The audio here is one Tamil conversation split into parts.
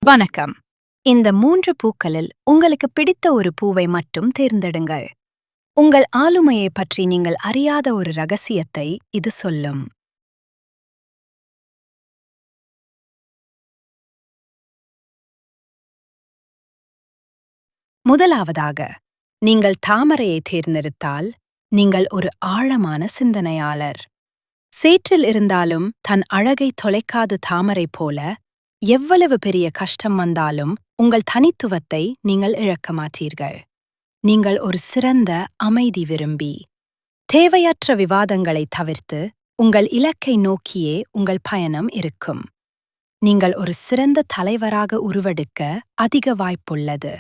வணக்கம். இந்த 3 பூக்களில் உங்களுக்கு பிடித்த ஒரு பூவை மட்டும் தேர்ந்தெடுங்கள். உங்கள் ஆளுமையைப் பற்றி நீங்கள் அறியாத ஒரு ரகசியத்தை இது சொல்லும். முதலாவதாக, நீங்கள் தாமரையை தேர்ந்தெடுத்தால், நீங்கள் ஒரு ஆழமான சிந்தனையாளர். சேற்றில் இருந்தாலும் தன் அழகை தொலைக்காத தாமரை போல, எவ்வளவு பெரிய கஷ்டம் வந்தாலும் உங்கள் தனித்துவத்தை நீங்கள் இழக்க மாட்டீர்கள். நீங்கள் ஒரு சிறந்த அமைதி விரும்பி. தேவையற்ற விவாதங்களை தவிர்த்து உங்கள் இலக்கை நோக்கியே உங்கள் பயணம் இருக்கும். நீங்கள் ஒரு சிறந்த தலைவராக உருவெடுக்க அதிக வாய்ப்புள்ளது.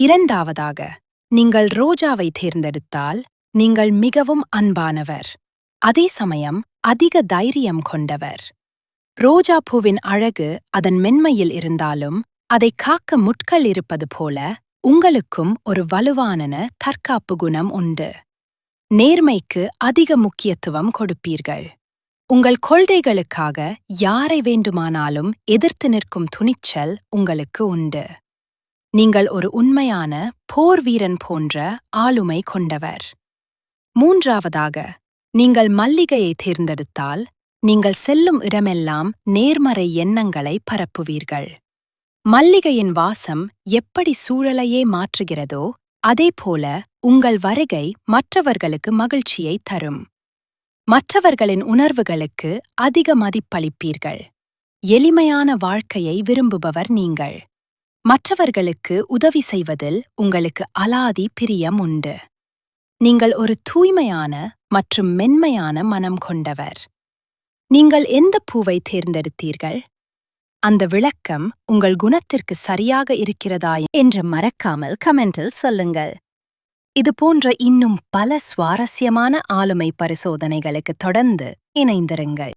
இரண்டாவதாக, நீங்கள் ரோஜாவை தேர்ந்தெடுத்தால் நீங்கள் மிகவும் அன்பானவர். அதே சமயம் அதிக தைரியம் கொண்டவர். ரோஜா பூவின் அழகு அதன் மென்மையில் இருந்தாலும் அதை காக்க முட்கள் இருப்பது போல உங்களுக்கும் ஒரு வலுவான தற்காப்பு குணம் உண்டு. நேர்மைக்கு அதிக முக்கியத்துவம் கொடுப்பீர்கள். உங்கள் கொள்கைகளுக்காக யாரை வேண்டுமானாலும் எதிர்த்து நிற்கும் துணிச்சல் உங்களுக்கு உண்டு. நீங்கள் ஒரு உண்மையான போர் வீரன் போன்ற ஆளுமை கொண்டவர். மூன்றாவதாக, நீங்கள் மல்லிகையை தேர்ந்தெடுத்தால் நீங்கள் செல்லும் இடமெல்லாம் நேர்மறை எண்ணங்களை பரப்புவீர்கள். மல்லிகையின் வாசம் எப்படி சூழலையே மாற்றுகிறதோ அதேபோல உங்கள் வருகை மற்றவர்களுக்கு மகிழ்ச்சியை தரும். மற்றவர்களின் உணர்வுகளுக்கு அதிக மதிப்பளிப்பீர்கள். எளிமையான வாழ்க்கையை விரும்புபவர் நீங்கள். மற்றவர்களுக்கு உதவி செய்வதில் உங்களுக்கு அலாதி பிரியம் உண்டு. நீங்கள் ஒரு தூய்மையான மற்றும் மென்மையான மனம் கொண்டவர். நீங்கள் எந்த பூவை தேர்ந்தெடுத்தீர்கள்? அந்த விளக்கம் உங்கள் குணத்திற்கு சரியாக இருக்கிறதா என்று மறக்காமல் கமெண்டில் சொல்லுங்கள். இது போன்ற இன்னும் பல சுவாரஸ்யமான ஆளுமை பரிசோதனைகளுக்கு தொடர்ந்து இணைந்திருங்கள்.